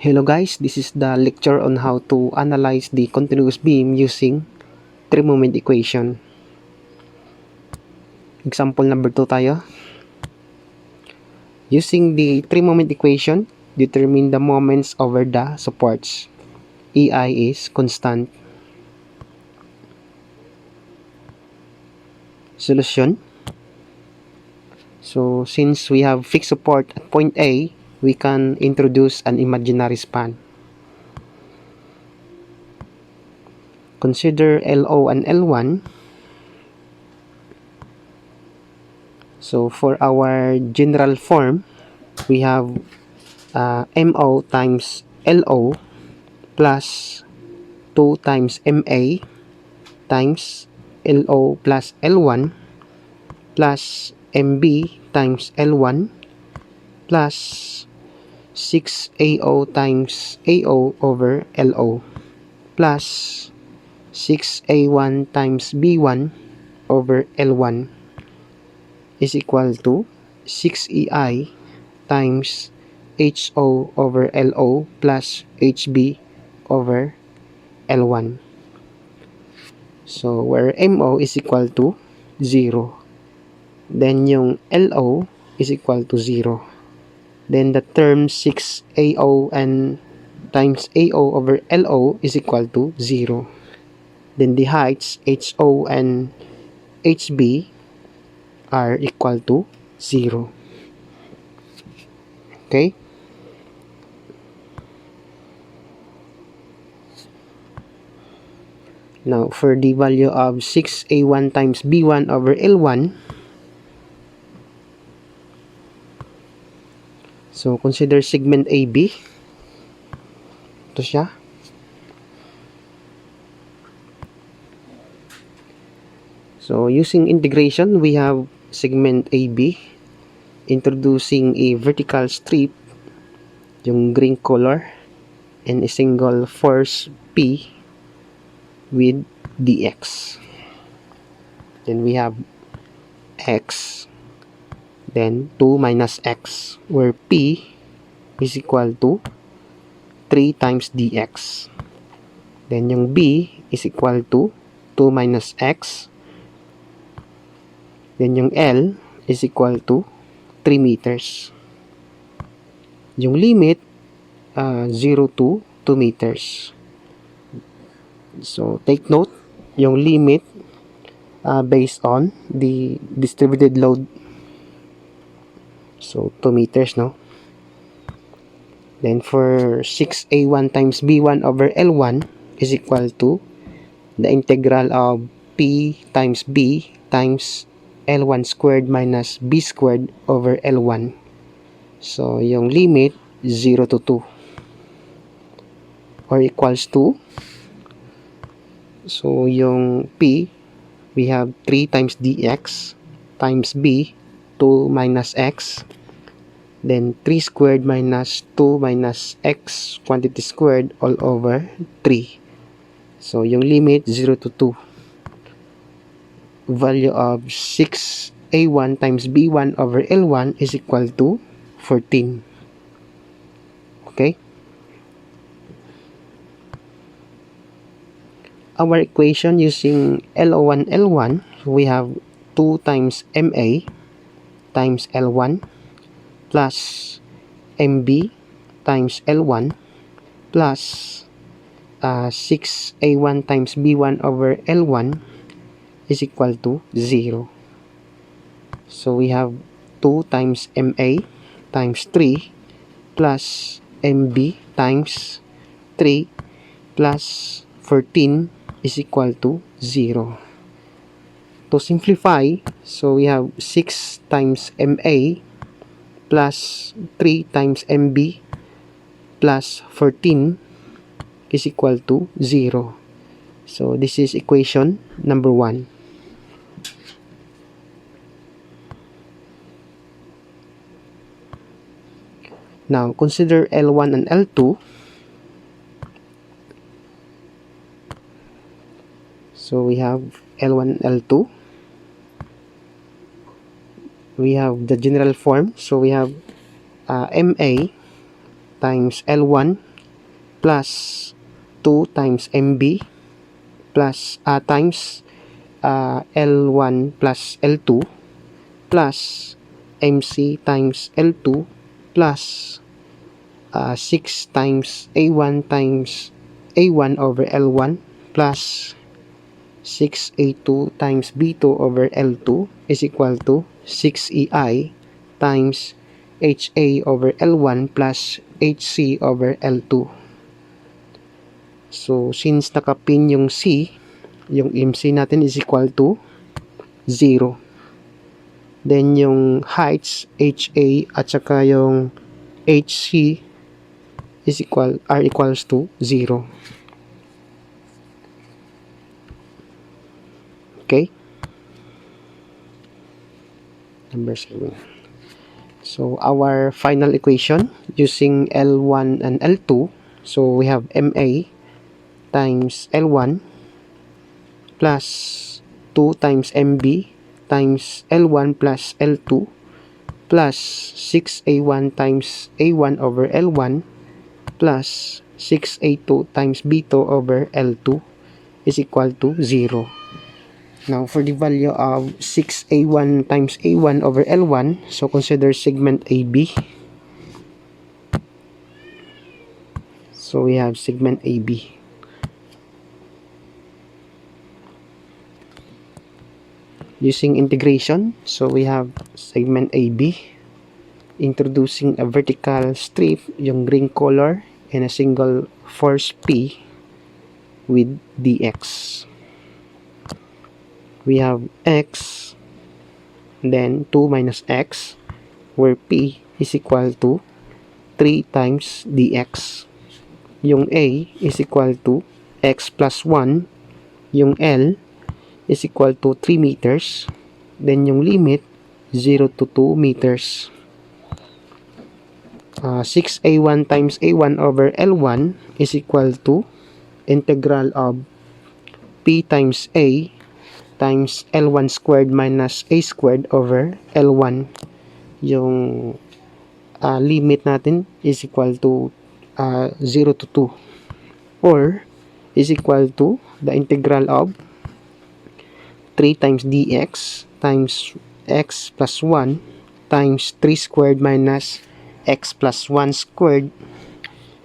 Hello guys, this is the lecture on how to analyze the continuous beam using three-moment equation. Example number 2 tayo. Using the three-moment equation, determine the moments over the supports. EI is constant. Solution. So since we have fixed support at point A, we can introduce an imaginary span. Consider LO and L1. So for our general form, we have MO times LO plus 2 times MA times LO plus L1 plus MB times L1 plus 6AO times AO over LO plus 6A1 times B1 over L1 is equal to 6EI times HO over LO plus HB over L1. So, where MO is equal to 0. Then, yung LO is equal to 0. Then, the term 6AO and times AO over LO is equal to 0. Then, the heights HO and HB are equal to 0. Okay? Now, for the value of 6A1 times B1 over L1, so consider segment AB. Ito siya. So, using integration, we have segment AB, introducing a vertical strip, yung green color, and a single force P with dx. Then we have x, then 2 minus x, where P is equal to 3 times dx. Then yung B is equal to 2 minus x. Then yung L is equal to 3 meters. Yung limit, 0 to 2 meters. So, take note, yung limit based on the distributed load. So, 2 meters, no? Then, for 6A1 times B1 over L1 is equal to the integral of P times B times L1 squared minus B squared over L1. So, yung limit, 0 to 2. Or equals to, so yung P, we have 3 times dx times B, 2 minus x. Then 3 squared minus 2 minus x quantity squared all over 3. So yung limit, 0 to 2. Value of 6A1 times B1 over L1 is equal to 14. Okay? Our equation using LO1, L1, we have 2 times MA times L1 plus MB times L1 plus 6A1 times B1 over L1 is equal to 0. So we have 2 times MA times 3 plus MB times 3 plus 14 is equal to 0. To simplify, so we have 6 times MA plus 3 times MB plus 14 is equal to 0. So this is equation number 1. Now, consider L1 and L2. So, we have L1 and L2. We have the general form. So, we have MA times L1 plus 2 times MB plus times L1 plus L2 plus MC times L2 plus 6 times A1 over L1 plus 6A2 times B2 over L2 is equal to 6EI times HA over L1 plus HC over L2. So, since nakapin yung C, yung MC natin is equal to 0. Then, yung heights, HA at saka yung HC are equals to 0. Okay? Number 7. So, our final equation using L1 and L2. So, we have MA times L1 plus 2 times MB times L1 plus L2 plus 6A1 times A1 over L1 plus 6A2 times B2 over L2 is equal to 0. Now, for the value of 6A1 times A1 over L1, so consider segment AB. So, we have segment AB. Using integration, so we have segment AB. Introducing a vertical strip, yung green color, and a single force P with dx. We have x, then 2 minus x, where P is equal to 3 times dx. Yung A is equal to x plus 1. Yung L is equal to 3 meters. Then yung limit, 0 to 2 meters. 6A1 times A1 over L1 is equal to integral of P times A times L1 squared minus A squared over L1. Yung limit natin is equal to 0 to 2. Or is equal to the integral of 3 times dx times x plus 1 times 3 squared minus x plus 1 squared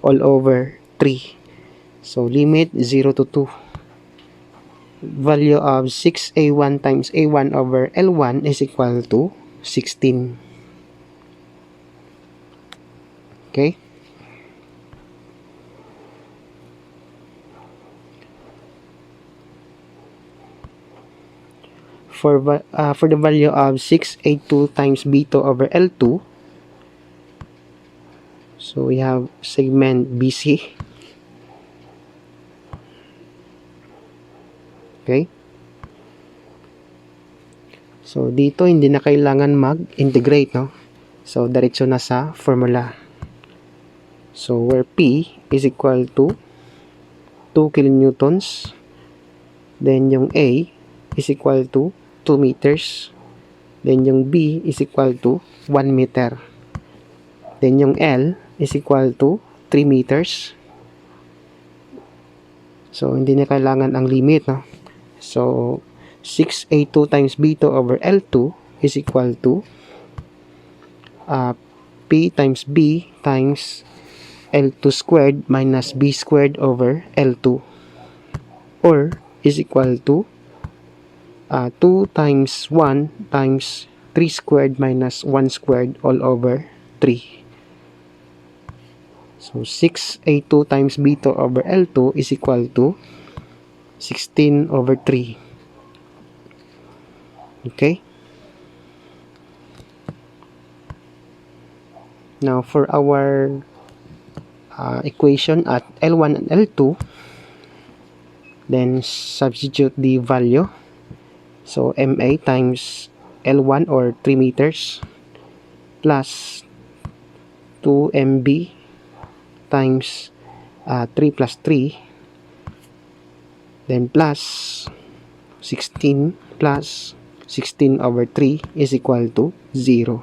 all over 3. So, limit 0 to 2. Value of 6A1 times A1 over L1 is equal to 16. Okay? For the value of 6A2 times B2 over L2, so we have segment BC. Okay? So, dito hindi na kailangan mag-integrate, no? So, diretso na sa formula. So, where P is equal to 2 kilonewtons. Then, yung A is equal to 2 meters. Then, yung B is equal to 1 meter. Then, yung L is equal to 3 meters. So, hindi na kailangan ang limit, no? So, 6A2 times B2 over L2 is equal to P times B times L2 squared minus B squared over L2. Or, is equal to 2 times 1 times 3 squared minus 1 squared all over 3. So, 6A2 times B2 over L2 is equal to 16 over 3. Okay? Now, for our equation at L1 and L2, then substitute the value. So, MA times L1 or 3 meters plus 2MB times 3 plus 3, then plus 16 plus 16 over 3 is equal to 0.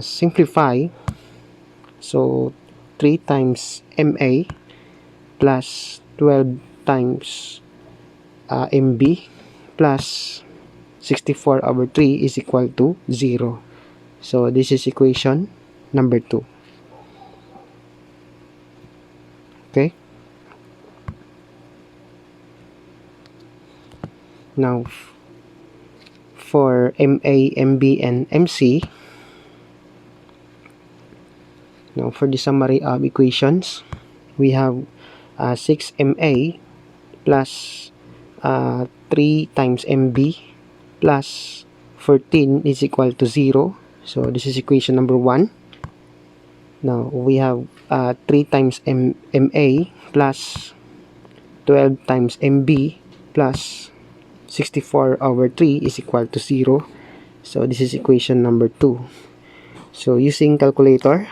Simplify. So, 3 times MA, plus 12 times MB plus 64 over 3 is equal to 0. So this is equation number 2. Okay. Now, for MA, MB, and MC, now for the summary of equations, we have 6MA plus 3 times MB plus 14 is equal to 0. So this is equation number 1. Now we have 3 times MA plus 12 times MB plus 64 over 3 is equal to 0. So this is equation number 2. So using calculator,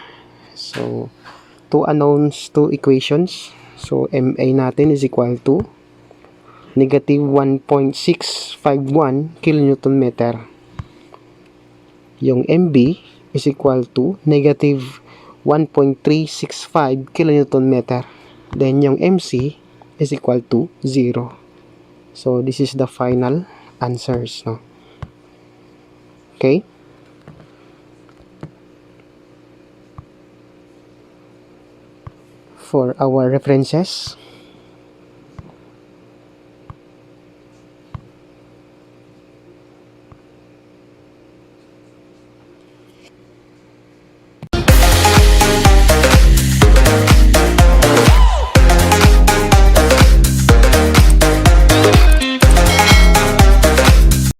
so 2 unknowns, 2 equations. So MA natin is equal to negative 1.651 kilonewton meter. Yung MB is equal to negative 1.365 kilonewton meter. Then yung MC is equal to 0. So this is the final answers, no? Okay? For our references,